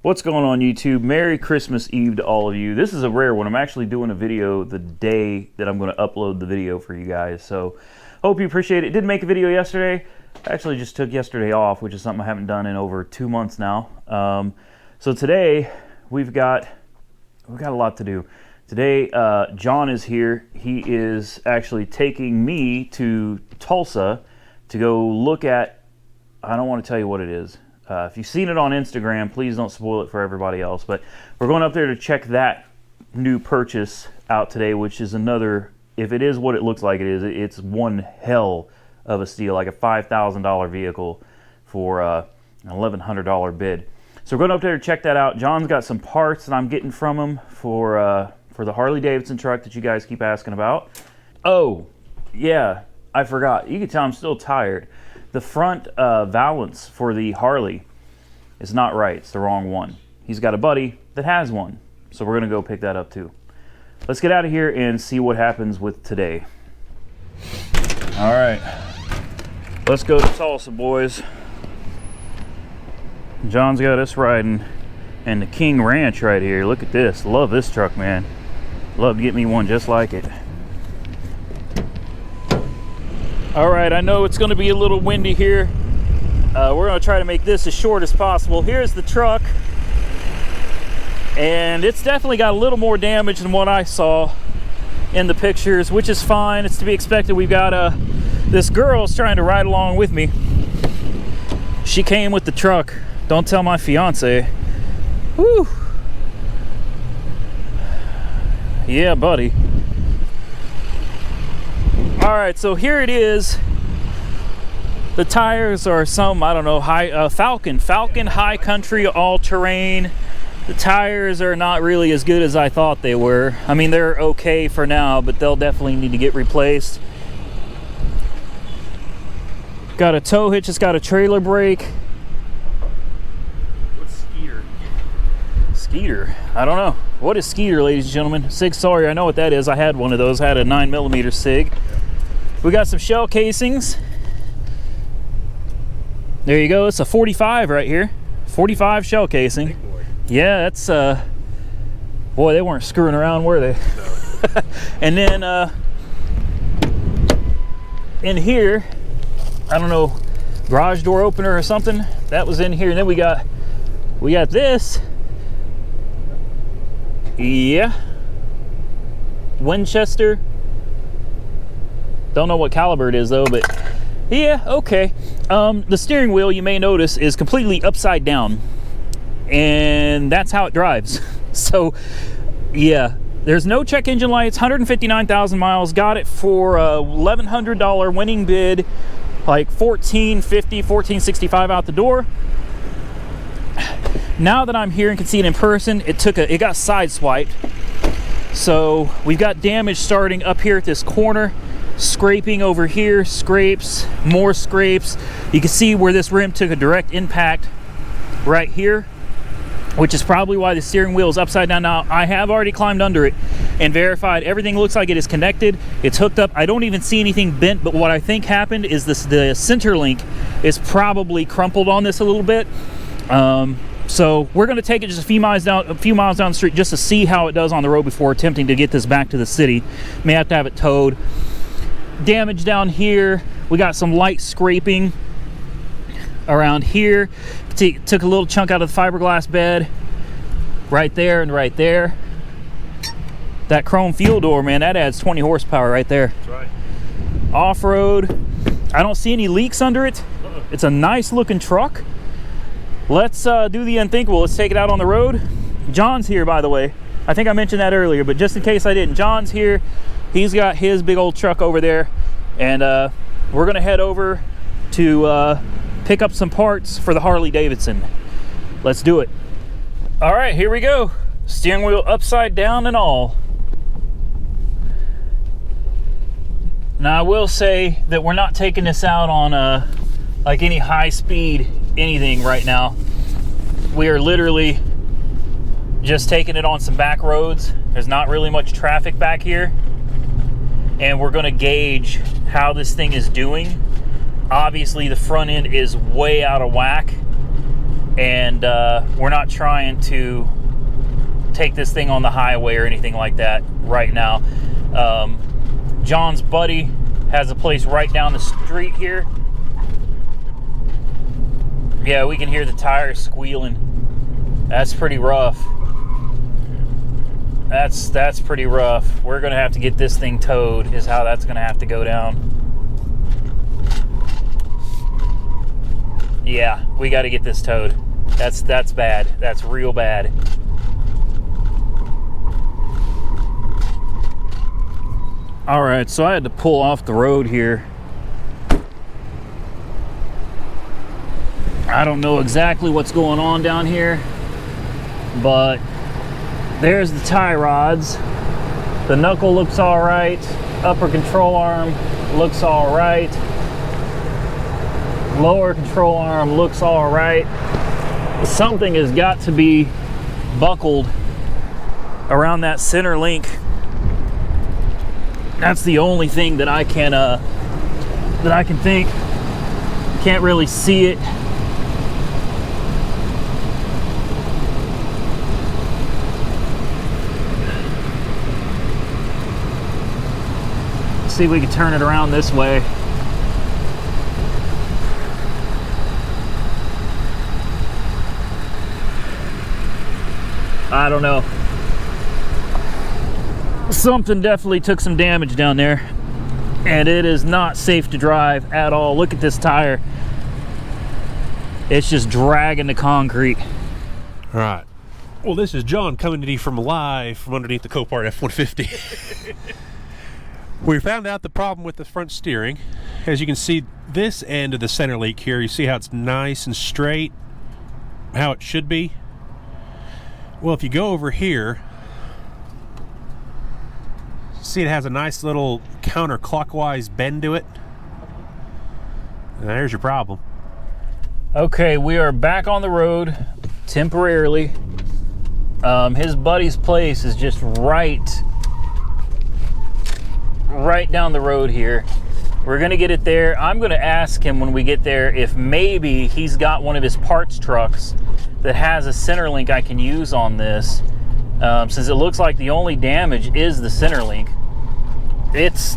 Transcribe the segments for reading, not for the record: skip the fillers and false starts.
What's going on YouTube? Merry Christmas Eve to all of you. This is a rare one. I'm actually doing a video the day that I'm going to upload the video for you guys. So hope you appreciate it. Didn't make a video yesterday. I actually just took yesterday off, which is something I haven't done in over 2 months now. So today we've got a lot to do. Today John is here. He is actually taking me to Tulsa to go look at, I don't want to tell you what it is. If you've seen it on Instagram, please don't spoil it for everybody else. But we're going up there to check that new purchase out today, which is another, if it is what it looks like it is, it's one hell of a steal, like a $5,000 vehicle for an $1,100 bid. So we're going up there to check that out. John's got some parts that I'm getting from him for the Harley Davidson truck that you guys keep asking about. Oh, yeah, I forgot. You can tell I'm still tired. The front valance for the Harley is not right. It's the wrong one. He's got a buddy that has one, so we're going to go pick that up too. Let's get out of here and see what happens with today. All right, let's go to Tulsa, boys. John's got us riding in the King Ranch right here. Look at this. Love this truck, man. Love to get me one just like it. All right, I know it's going to be a little windy here. We're going to try to make this as short as possible. Here's the truck, and it's definitely got a little more damage than what I saw in the pictures, which is fine. It's to be expected. We've got this girl's trying to ride along with me. She came with the truck. Don't tell my fiance. Whew. Yeah, buddy. All right, so here it is. The tires are some, I don't know, Falcon High Country all-terrain. The tires are not really as good as I thought they were. I mean, they're okay for now, but they'll definitely need to get replaced. Got a tow hitch, it's got a trailer brake. What's Skeeter? Skeeter? I don't know. What is Skeeter, ladies and gentlemen? Sig Sawyer, I know what that is. I had one of those. I had a 9mm Sig. We got some shell casings. There you go. It's a 45 right here. 45 shell casing. Big boy. Yeah, that's boy, they weren't screwing around, were they? No. And then in here, I don't know, garage door opener or something. That was in here. And then we got this. Yeah. Winchester. Don't know what caliber it is though, but yeah, okay. The steering wheel, you may notice, is completely upside down, and that's how it drives. So yeah, there's no check engine lights. 159,000 miles. Got it for a $1,100 winning bid, like $1,450, $1,465 out the door. Now that I'm here and can see it in person, it got sideswiped. So we've got damage starting up here at this corner. Scraping over here, scrapes, more scrapes. You can see where this rim took a direct impact right here, which is probably why the steering wheel is upside down. Now, I have already climbed under it and verified everything looks like it is connected. It's hooked up. I don't even see anything bent, but what I think happened is the center link is probably crumpled on this a little bit. So we're going to take it just a few miles down the street just to see how it does on the road before attempting to get this back to the city. May have to have it towed. Damage down here. We got some light scraping around here. Took a little chunk out of the fiberglass bed right there and right there. That chrome fuel door, man, that adds 20 horsepower right there. That's right. Off-road. I don't see any leaks under it. It's a nice looking truck. Let's do the unthinkable. Let's take it out on the road. John's here, by the way. I think I mentioned that earlier, but just in case I didn't, John's here. He's got his big old truck over there, and we're gonna head over to pick up some parts for the Harley Davidson. Let's do it. All right, here we go. Steering wheel upside down and all. Now I will say that we're not taking this out on like any high speed anything right now. We are literally just taking it on some back roads. There's not really much traffic back here, and we're going to gauge how this thing is doing. Obviously the front end is way out of whack, and we're not trying to take this thing on the highway or anything like that right now. John's buddy has a place right down the street here. Yeah, we can hear the tires squealing. That's pretty rough. That's pretty rough. We're gonna have to get this thing towed, is how that's gonna have to go down. Yeah, we got to get this towed. That's bad. That's real bad. All right, so I had to pull off the road here. I don't know exactly what's going on down here, but there's the tie rods. The knuckle looks all right. Upper control arm looks all right. Lower control arm looks all right. Something has got to be buckled around that center link. That's the only thing that I can think. Can't really see it. See if we can turn it around this way. I don't know. Something definitely took some damage down there, and it is not safe to drive at all. Look at this tire. It's just dragging the concrete. All right. Well, this is John coming to you from live from underneath the Copart F-150. We found out the problem with the front steering. As you can see, this end of the center link here, you see how it's nice and straight, how it should be. Well, if you go over here, see it has a nice little counterclockwise bend to it. And there's your problem. Okay, we are back on the road temporarily. His buddy's place is just right down the road here. We're gonna get it there. I'm gonna ask him when we get there if maybe he's got one of his parts trucks that has a center link I can use on this, since it looks like the only damage is the center link. This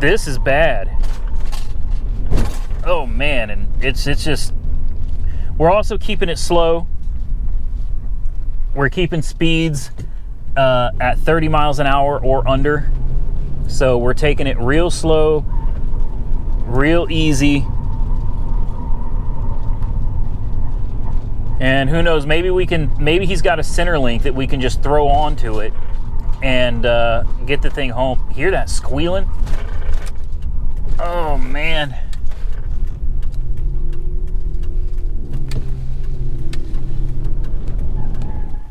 is bad. Oh man, and it's just, we're also keeping it slow. We're keeping speeds at 30 miles an hour or under. So we're taking it real slow, real easy. And who knows, maybe he's got a center link that we can just throw onto it and get the thing home. Hear that squealing? Oh man.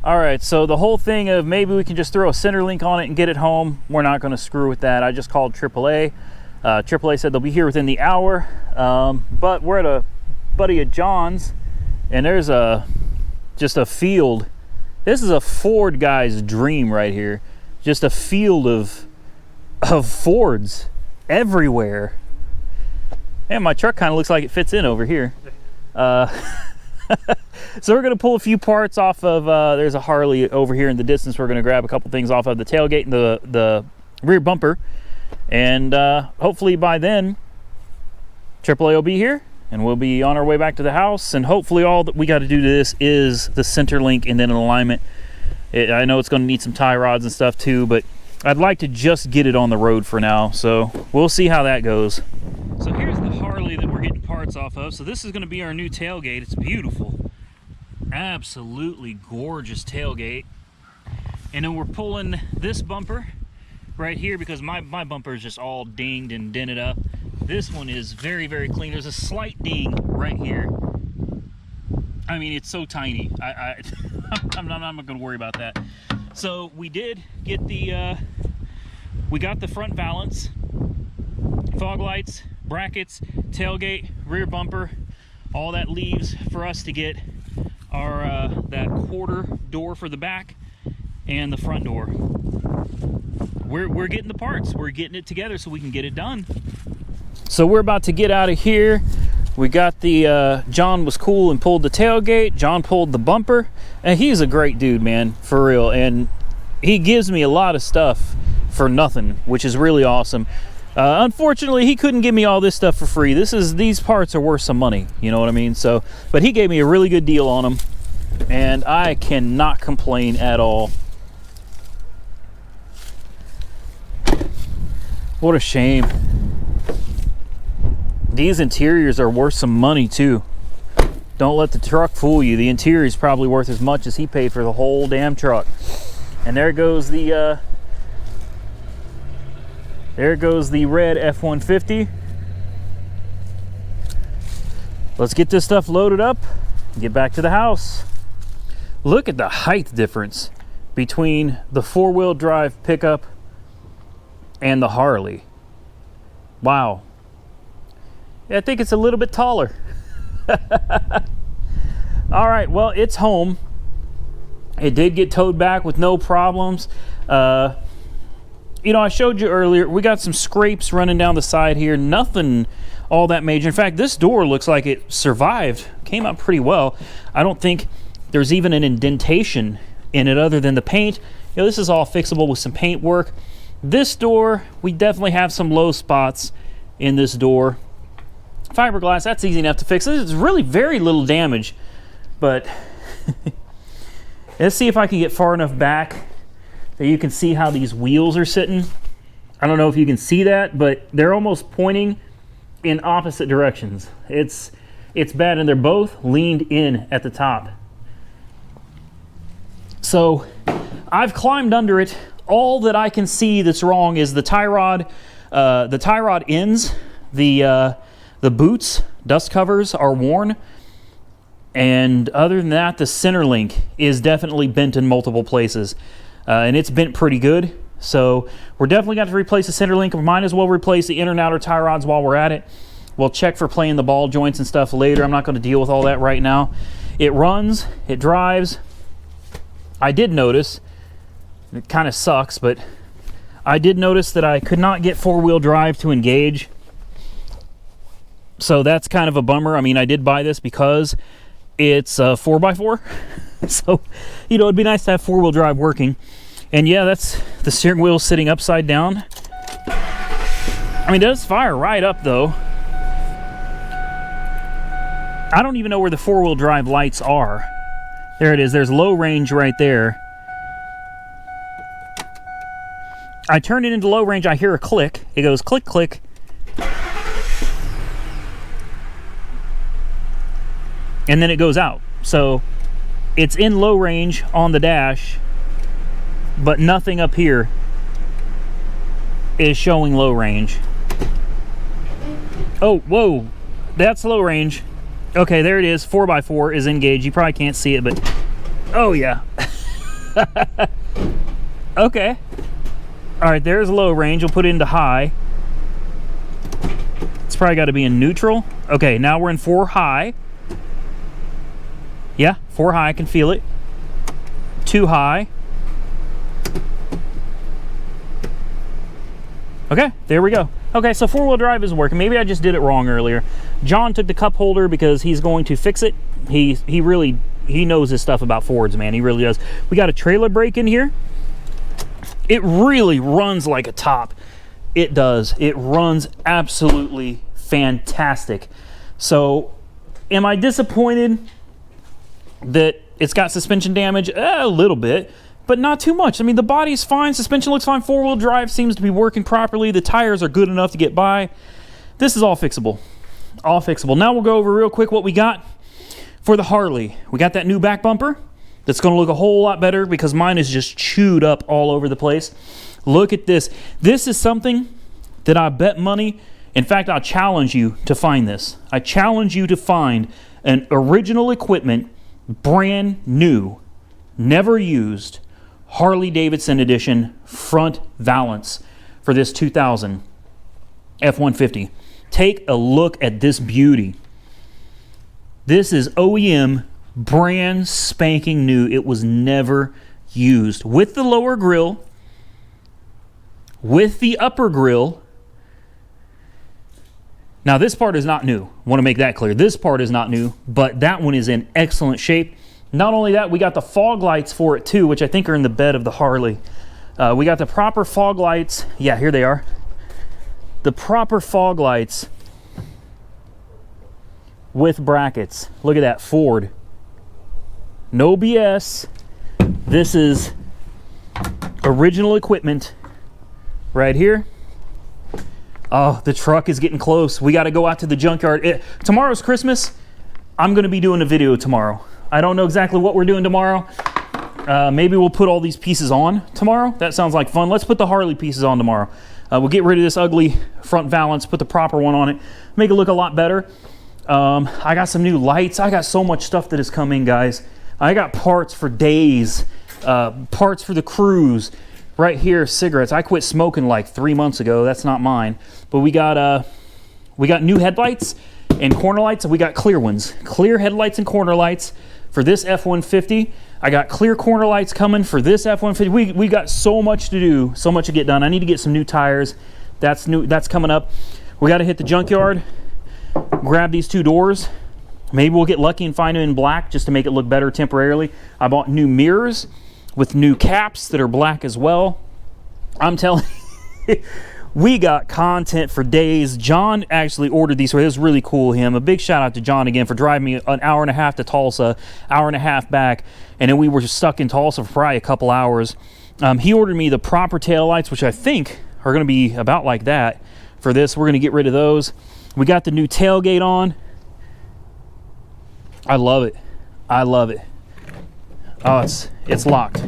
All right, so the whole thing of maybe we can just throw a center link on it and get it home, we're not gonna screw with that. I just called AAA. AAA said they'll be here within the hour, but we're at a buddy of John's, and there's just a field. This is a Ford guy's dream right here. Just a field of Fords everywhere. And my truck kind of looks like it fits in over here. So we're gonna pull a few parts off of, there's a Harley over here in the distance. We're gonna grab a couple things off of the tailgate and the rear bumper. And hopefully by then, AAA will be here and we'll be on our way back to the house. And hopefully all that we got to do to this is the center link and then an alignment. I know it's gonna need some tie rods and stuff too, but I'd like to just get it on the road for now. So we'll see how that goes. So here's the Harley that we're getting parts off of. So this is gonna be our new tailgate. It's beautiful. Absolutely gorgeous tailgate. And then we're pulling this bumper right here because my bumper is just all dinged and dented up. This one is very, very clean. There's a slight ding right here. I mean, it's so tiny. I'm not gonna worry about that. So we did get we got the front valance, fog lights, brackets, tailgate, rear bumper. All that leaves for us to get our that quarter door for the back and the front door. We're getting the parts. We're getting it together so we can get it done. So we're about to get out of here. We got the, John was cool and pulled the tailgate. John pulled the bumper. And he's a great dude, man, for real. And he gives me a lot of stuff for nothing, which is really awesome. Unfortunately, he couldn't give me all this stuff for free. These parts are worth some money, you know what I mean? So, but he gave me a really good deal on them, and I cannot complain at all. What a shame. These interiors are worth some money too. Don't let the truck fool you. The interior is probably worth as much as he paid for the whole damn truck. And there goes the red F-150. Let's get this stuff loaded up and get back to the house. Look at the height difference between the four-wheel drive pickup and the Harley. Wow. Yeah, I think it's a little bit taller. All right, well, it's home. It did get towed back with no problems. You know, I showed you earlier, we got some scrapes running down the side here. Nothing all that major. In fact, this door looks like it survived. Came out pretty well. I don't think there's even an indentation in it other than the paint. You know, this is all fixable with some paint work. This door, we definitely have some low spots in this door. Fiberglass, that's easy enough to fix. There's really very little damage, but let's see if I can get far enough back that you can see how these wheels are sitting. I don't know if you can see that, but they're almost pointing in opposite directions. It's bad, and they're both leaned in at the top. So I've climbed under it. All that I can see that's wrong is the tie rod. The tie rod ends. The boots, dust covers are worn. And other than that, the center link is definitely bent in multiple places. And it's bent pretty good. So we're definitely got to replace the center link. We might as well replace the inner and outer tie rods while we're at it. We'll check for playing the ball joints and stuff later. I'm not going to deal with all that right now. It runs, it drives. I did notice, it kind of sucks, but I did notice that I could not get four-wheel drive to engage. So that's kind of a bummer. I mean, I did buy this because it's a 4x4. So, you know, it'd be nice to have four-wheel drive working. And yeah, that's the steering wheel sitting upside down. I mean, it does fire right up, though. I don't even know where the four-wheel drive lights are. There it is. There's low range right there. I turn it into low range. I hear a click. It goes click, click. And then it goes out. So it's in low range on the dash, but nothing up here is showing low range. Oh, whoa. That's low range. Okay, there it is. 4x4 is engaged. You probably can't see it, but oh yeah. Okay. All right, there's low range. We'll put it into high. It's probably got to be in neutral. Okay, now we're in 4 high. Yeah, 4 high, I can feel it. 2 high. Okay, there we go. Okay, so four-wheel drive is working. Maybe I just did it wrong earlier. John took the cup holder because he's going to fix it. He knows his stuff about Fords, man. He really does. We got a trailer brake in here. It really runs like a top. It does. It runs absolutely fantastic. So, am I disappointed that it's got suspension damage? A little bit, but not too much. I mean, the body's fine. Suspension looks fine. Four-wheel drive seems to be working properly. The tires are good enough to get by. This is all fixable. All fixable. Now we'll go over real quick what we got for the Harley. We got that new back bumper. That's going to look a whole lot better because mine is just chewed up all over the place. Look at this. This is something that I bet money. In fact, I challenge you to find this. I challenge you to find an original equipment, brand new, never used, Harley-Davidson edition front valance for this 2000 F-150. Take a look at this beauty. This is OEM, brand spanking new. It was never used. With the lower grille, with the upper grille. Now this part is not new. Want to make that clear. This part is not new, but that one is in excellent shape. Not only that, we got the fog lights for it too, which I think are in the bed of the Harley. We got the proper fog lights. Yeah, here they are. The proper fog lights with brackets. Look at that, Ford. No BS. This is original equipment right here. Oh, the truck is getting close. We got to go out to the junkyard. Tomorrow's Christmas. I'm going to be doing a video tomorrow. I don't know exactly what we're doing tomorrow. Maybe we'll put all these pieces on tomorrow. That sounds like fun. Let's put the Harley pieces on tomorrow. We'll get rid of this ugly front valance, put the proper one on it, make it look a lot better. I got some new lights. I got so much stuff that is coming, guys. I got parts for days, parts for the cruise. Right here, cigarettes. I quit smoking like 3 months ago. That's not mine. But we got new headlights and corner lights, and we got clear ones. Clear headlights and corner lights for this F-150. I got clear corner lights coming for this F-150. We got so much to do, so much to get done. I need to get some new tires. That's new. That's coming up. We got to hit the junkyard, grab these 2 doors. Maybe we'll get lucky and find them in black just to make it look better temporarily. I bought new mirrors with new caps that are black as well. I'm telling you, we got content for days. John actually ordered these, so it was really cool of him. A big shout out to John again for driving me an hour and a half to Tulsa, hour and a half back, and then we were stuck in Tulsa for probably a couple hours. He ordered me the proper taillights, which I think are going to be about like that for this. We're going to get rid of those. We got the new tailgate on. I love it. I love it. Oh, it's locked.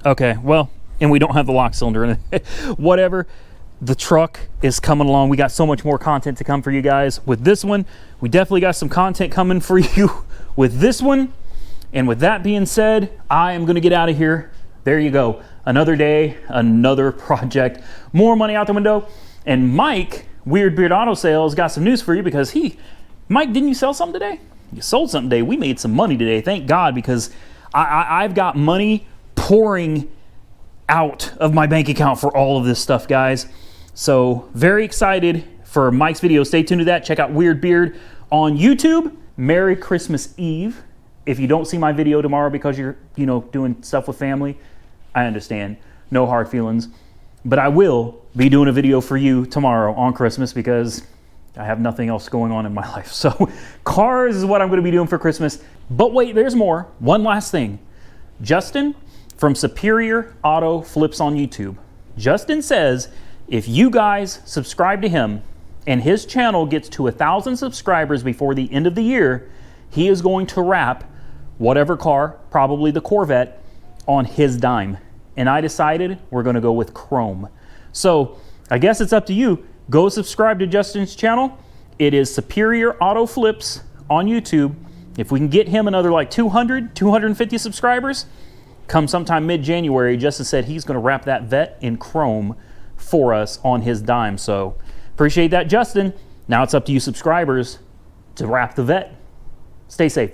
Okay, well, and we don't have the lock cylinder in it. Whatever. The truck is coming along. We got so much more content to come for you guys. With this one, we definitely got some content coming for you with this one. And with that being said, I am going to get out of here. There you go. Another day, another project, more money out the window. And Mike, Weird Beard Auto Sales, got some news for you because Mike, didn't you sell something today? You sold something today. We made some money today. Thank God, because I've got money pouring out of my bank account for all of this stuff, guys. So very excited for Mike's video. Stay tuned to that. Check out Weird Beard on YouTube. Merry Christmas Eve. If you don't see my video tomorrow because you're, doing stuff with family, I understand. No hard feelings. But I will be doing a video for you tomorrow on Christmas because I have nothing else going on in my life. So cars is what I'm going to be doing for Christmas. But wait, there's more. One last thing. Justin from Superior Auto Flips on YouTube. Justin says if you guys subscribe to him and his channel gets to 1,000 subscribers before the end of the year, he is going to wrap whatever car, probably the Corvette, on his dime. And I decided we're going to go with chrome. So I guess it's up to you. Go subscribe to Justin's channel. It is Superior Auto Flips on YouTube. If we can get him another like 200, 250 subscribers, come sometime mid-January, Justin said he's going to wrap that Vet in chrome for us on his dime. So appreciate that, Justin. Now it's up to you subscribers to wrap the Vet. Stay safe.